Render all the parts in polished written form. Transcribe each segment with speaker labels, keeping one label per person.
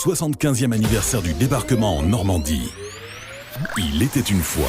Speaker 1: 75e anniversaire du débarquement en Normandie. Il était une fois.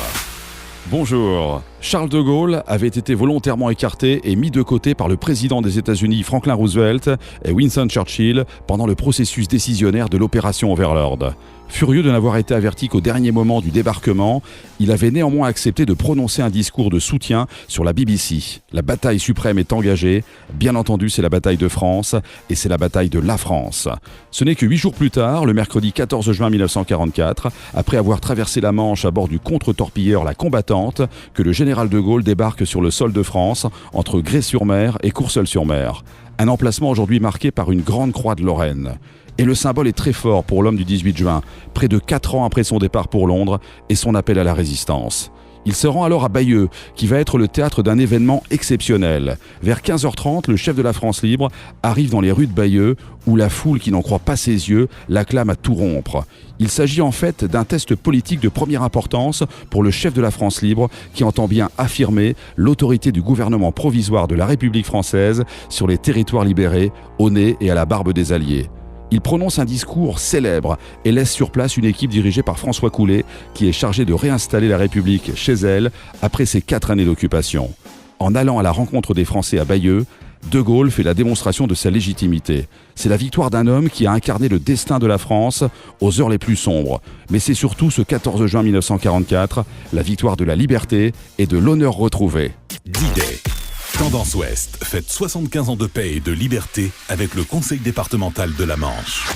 Speaker 2: Bonjour. Charles de Gaulle avait été volontairement écarté et mis de côté par le président des États-Unis Franklin Roosevelt et Winston Churchill pendant le processus décisionnaire de l'opération Overlord. Furieux de n'avoir été averti qu'au dernier moment du débarquement, il avait néanmoins accepté de prononcer un discours de soutien sur la BBC. La bataille suprême est engagée. Bien entendu, c'est la bataille de France et c'est la bataille de la France. Ce n'est que 8 jours plus tard, le mercredi 14 juin 1944, après avoir traversé la Manche à bord du contre-torpilleur La Combattante, que le général de Gaulle débarque sur le sol de France, entre Grez-sur-Mer et Courseulles-sur-Mer. Un emplacement aujourd'hui marqué par une grande croix de Lorraine. Et le symbole est très fort pour l'homme du 18 juin, près de 4 ans après son départ pour Londres et son appel à la résistance. Il se rend alors à Bayeux, qui va être le théâtre d'un événement exceptionnel. Vers 15h30, le chef de la France libre arrive dans les rues de Bayeux, où la foule qui n'en croit pas ses yeux l'acclame à tout rompre. Il s'agit en fait d'un test politique de première importance pour le chef de la France libre, qui entend bien affirmer l'autorité du gouvernement provisoire de la République française sur les territoires libérés, au nez et à la barbe des Alliés. Il prononce un discours célèbre et laisse sur place une équipe dirigée par François Coulet qui est chargée de réinstaller la République chez elle après ses 4 années d'occupation. En allant à la rencontre des Français à Bayeux, De Gaulle fait la démonstration de sa légitimité. C'est la victoire d'un homme qui a incarné le destin de la France aux heures les plus sombres. Mais c'est surtout ce 14 juin 1944, la victoire de la liberté et de l'honneur retrouvé.
Speaker 1: D-Day. Tendance Ouest fête 75 ans de paix et de liberté avec le Conseil départemental de la Manche.